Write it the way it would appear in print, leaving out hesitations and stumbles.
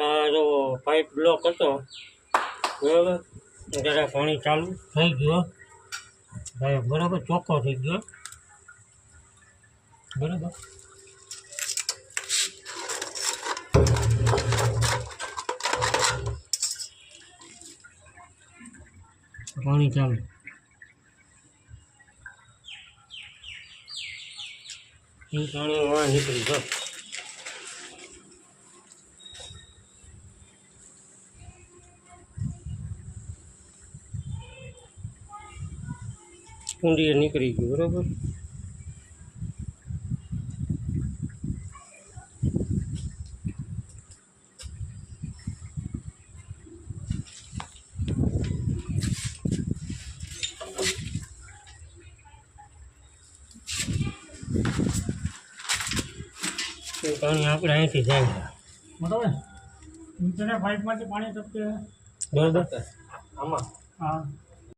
આ જો pipe block હતો બરાબર, ત્યારે પાણી ચાલુ થઈ ગયો ભાઈ, બરાબર ચોખ્ખો થઈ ગયો બરાબર. પાણી ચાલુ પાણી વાળ નીકળી ગયો. કુંડીએ નીકળી ગયું બરાબર. પાણી આપણે અહીંથી જાય બરાબર. નીચેના પાઇપમાંથી પાણી ટપકે બરાબર. આમાં. હા.